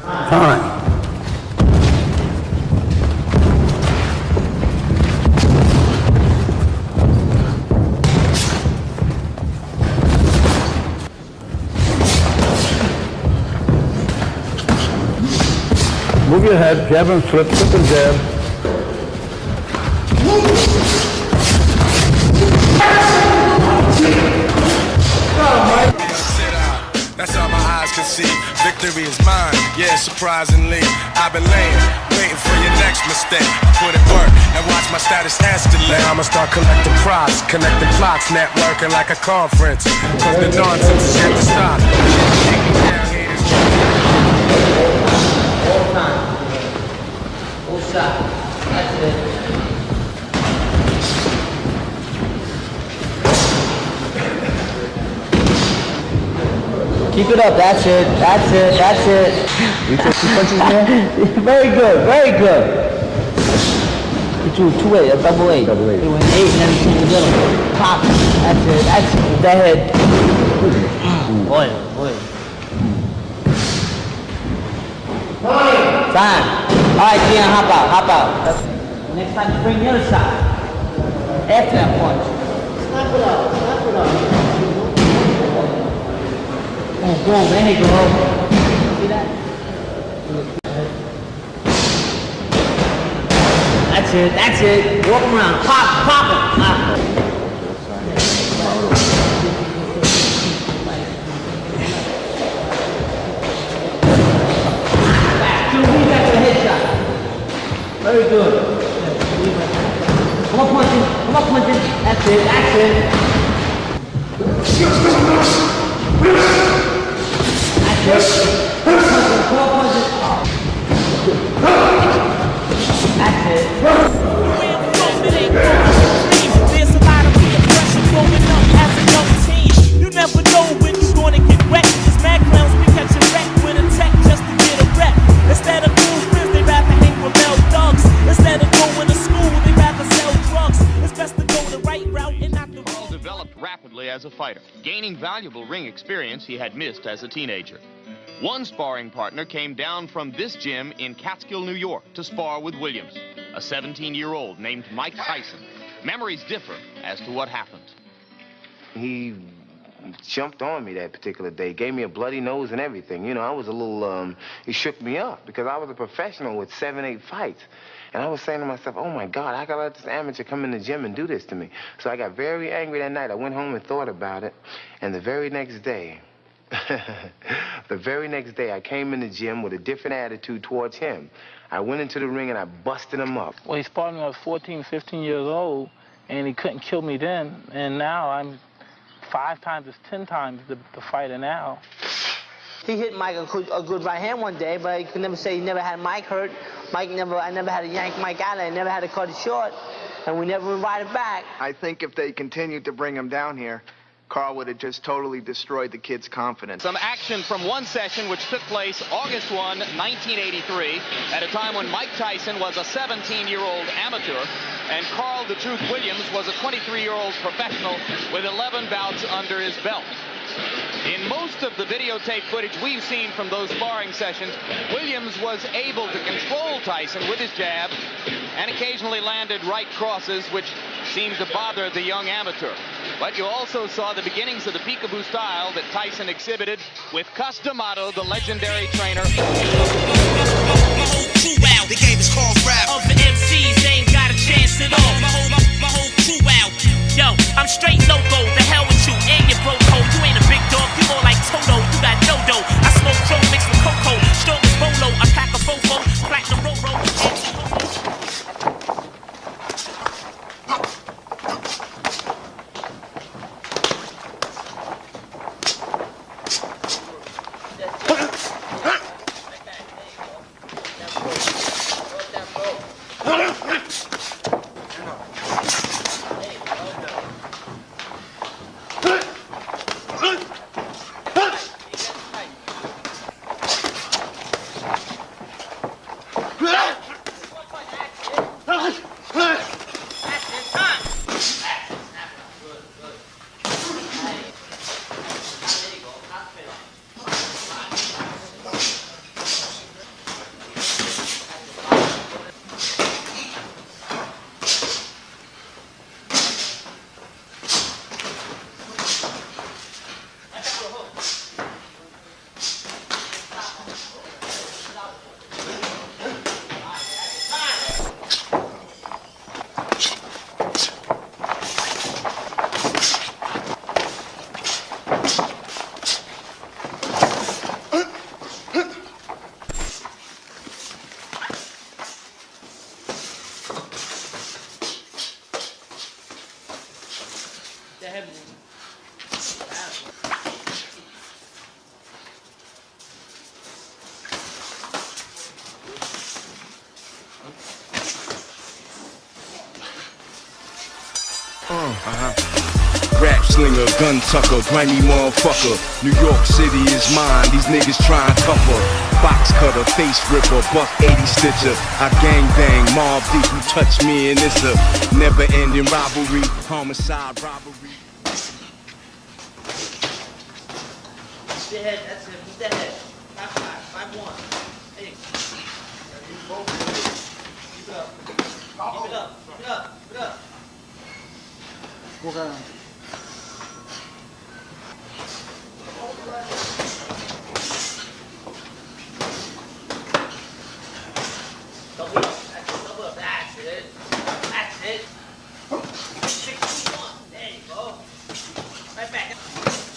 Time. Move your head, jab and flip, flip and jab. That's all my eyes can see. Victory is mine, yeah, surprisingly. I've been waiting for your next mistake. Put in work and watch my status escalate. Now I'ma start collecting props, connecting plots, networking like a conference. Cause the nonsense is yet to stop. All time. All stop. That's it. Keep it up, that's it, that's it, that's it. You took 2 punches there? Very good, very good. You threw 2-8, a double 8. Double 8. It went 8 and then he came to the middle. Pop, that's it, that's it. That head. Boy, boy. Time. Alright, Dion, hop out, hop out. That's it. Next time you bring the other side. After that punch. Snap it up, snap it up. Go on, there you go. See that? That's it, that's it. Walk around, pop, pop it. Pop. Back, 2 feet back to the headshot. Very good. Come on, punching. That's it, that's it. That's it. There's a lot of pressure growing up as a young teen. You never know when you're gonna get wrecked. These mad clowns be catching wreck with a tech just to get a rep. Instead of cool friends, they rather hang with male thugs. Instead of going to school, they rather sell drugs. It's best to go the right route and not the wrong. Developed rapidly as a fighter, gaining valuable ring experience he had missed as a teenager. One sparring partner came down from this gym in Catskill, New York, to spar with Williams, a 17-year-old named Mike Tyson. Memories differ as to what happened. He jumped on me that particular day, gave me a bloody nose and everything. You know, I was a little, he shook me up because I was a professional with 7, 8 fights. And I was saying to myself, oh my God, I gotta let this amateur come in the gym and do this to me. So I got very angry that night. I went home and thought about it. And the very next day, I came in the gym with a different attitude towards him. I went into the ring and I busted him up. Well, he sparred me when I was 14, 15 years old, and he couldn't kill me then. And now I'm 5 times, 10 times the fighter now. He hit Mike a good right hand one day, but he could never say he never had Mike hurt. I never had to yank Mike out, I never had to cut it short, and we never invited back. I think if they continued to bring him down here, Carl would have just totally destroyed the kid's confidence. Some action from one session which took place August 1, 1983, at a time when Mike Tyson was a 17-year-old amateur, and Carl "The Truth" Williams was a 23-year-old professional with 11 bouts under his belt. In most of the videotape footage we've seen from those sparring sessions, Williams was able to control Tyson with his jab and occasionally landed right crosses, which seemed to bother the young amateur. But you also saw the beginnings of the peekaboo style that Tyson exhibited with Cus D'Amato, the legendary trainer. My whole crew out, they gave us call rap. Other MCs ain't got a chance at all. My whole crew out. Yo, I'm straight loco, the hell with you and your broke hoe. You ain't a big dog, you more like Toto, you got no dough. I smoke Joe mixed with cocoa, strong as Bolo, I pack a fofo, platinum Roro. Rap slinger, gun tucker, grimy motherfucker. New York City is mine, these niggas tryin' tougher. Box cutter, face ripper, buck 80 stitcher. I gang bang, mob deep, you touch me and it's a never ending robbery, homicide robbery. Keep your head, that's it, keep that head. 5-5, 5-1. Hey. Keep it up. Keep it up, keep it up, keep it up. Okay. Double up, that's it, double up, that's it. That's it. 6-2-1, there you go. Right back.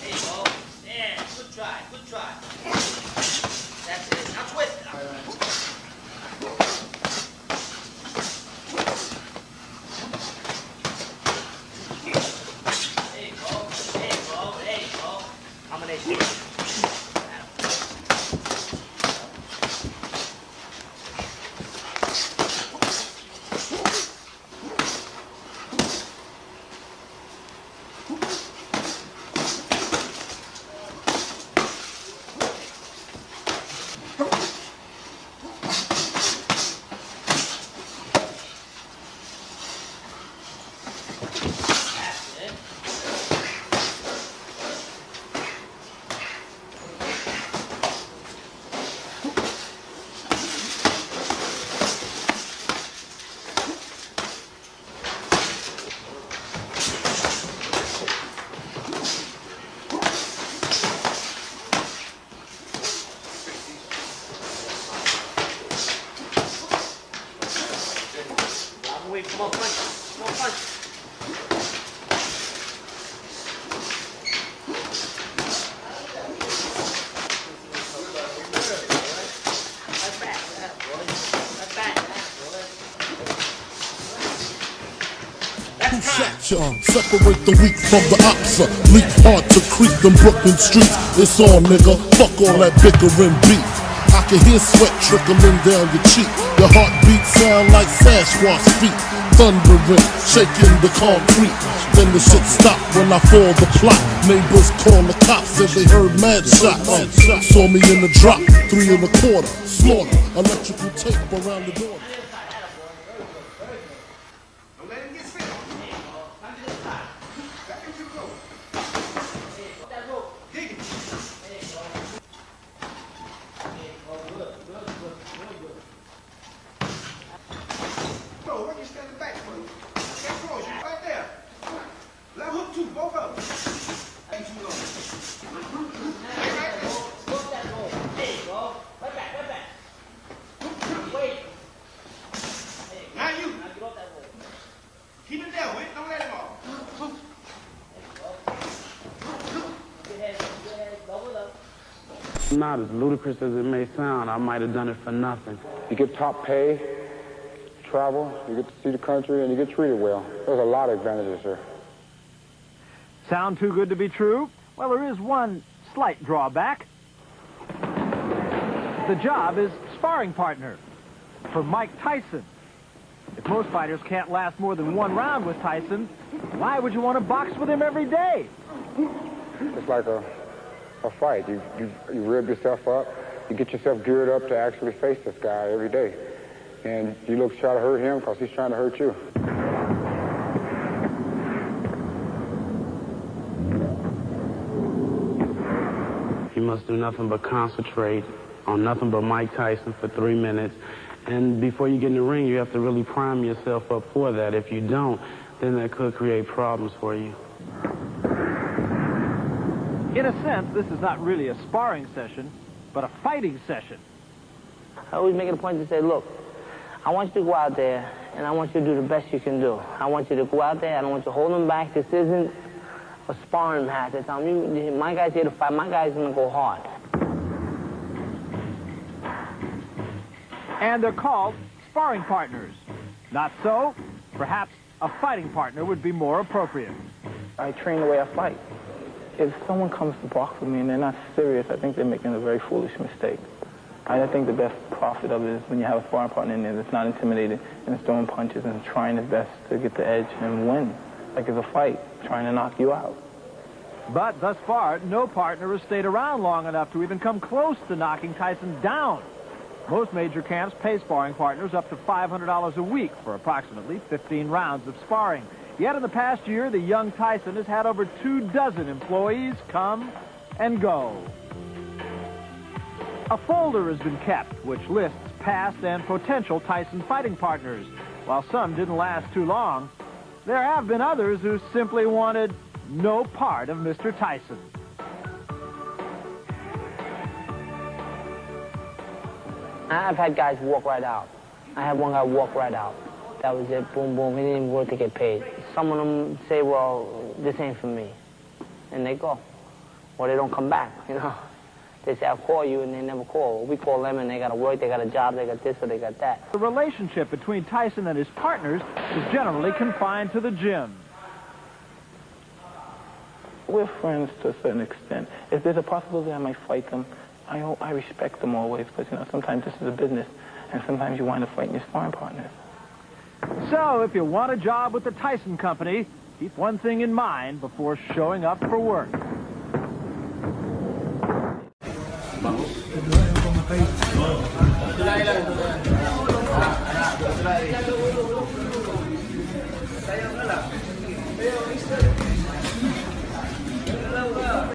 There you go. Yeah, good try, good try. That's it, now twist. There you go, there you go, there you go. Combination. Come on, punch. Come on, punch. Right back, boy. Right back, boy. That's time. Separate the weak from the ops. Leap hard to creep them Brooklyn streets. It's on, nigga. Fuck all that bickering beef. I can hear sweat trickling down your cheek. Your heartbeat sound like Sasquatch feet. Thundering, shaking the concrete. Then the shit stopped when I fall the plot. Neighbors call the cops, said they heard mad shots. Saw me in the drop, 3 1/4. Slaughter, electrical tape around the door. Not as ludicrous as it may sound, I might have done it for nothing. You get top pay, travel, you get to see the country, and you get treated well. There's a lot of advantages here. Sound too good to be true? Well, there is one slight drawback. The job is sparring partner for Mike Tyson. If most fighters can't last more than 1 round with Tyson, why would you want to box with him every day? It's like a fight. You rib yourself up, you get yourself geared up to actually face this guy every day. And you look to try to hurt him because he's trying to hurt you. You must do nothing but concentrate on nothing but Mike Tyson for 3 minutes. And before you get in the ring, you have to really prime yourself up for that. If you don't, then that could create problems for you. In a sense, this is not really a sparring session, but a fighting session. I always make it a point to say, look, I want you to go out there, and I want you to do the best you can do. I want you to go out there, I don't want you to hold them back. This isn't a sparring match. I tell you, my guy's here to fight. My guy's going to go hard. And they're called sparring partners. Not so? Perhaps a fighting partner would be more appropriate. I train the way I fight. If someone comes to box with me and they're not serious, I think they're making a very foolish mistake. I think the best profit of it is when you have a sparring partner in there that's not intimidated and is throwing punches and trying his best to get the edge and win. like it's a fight, trying to knock you out. But thus far, no partner has stayed around long enough to even come close to knocking Tyson down. Most major camps pay sparring partners up to $500 a week for approximately 15 rounds of sparring. Yet in the past year, the young Tyson has had over 24 employees come and go. A folder has been kept which lists past and potential Tyson fighting partners. While some didn't last too long, there have been others who simply wanted no part of Mr. Tyson. I've had guys walk right out. I had one guy walk right out. That was it, boom, boom. He didn't even work to get paid. Some of them say, well, this ain't for me. And they go. Or they don't come back, you know. They say, I'll call you, and they never call. We call them, and they got to work, they got a job, they got this, or they got that. The relationship between Tyson and his partners is generally confined to the gym. We're friends to a certain extent. If there's a possibility I might fight them, I respect them always, but, you know, sometimes this is a business, and sometimes you wind up fighting your sparring partners. So, if you want a job with the Tyson Company, keep one thing in mind before showing up for work.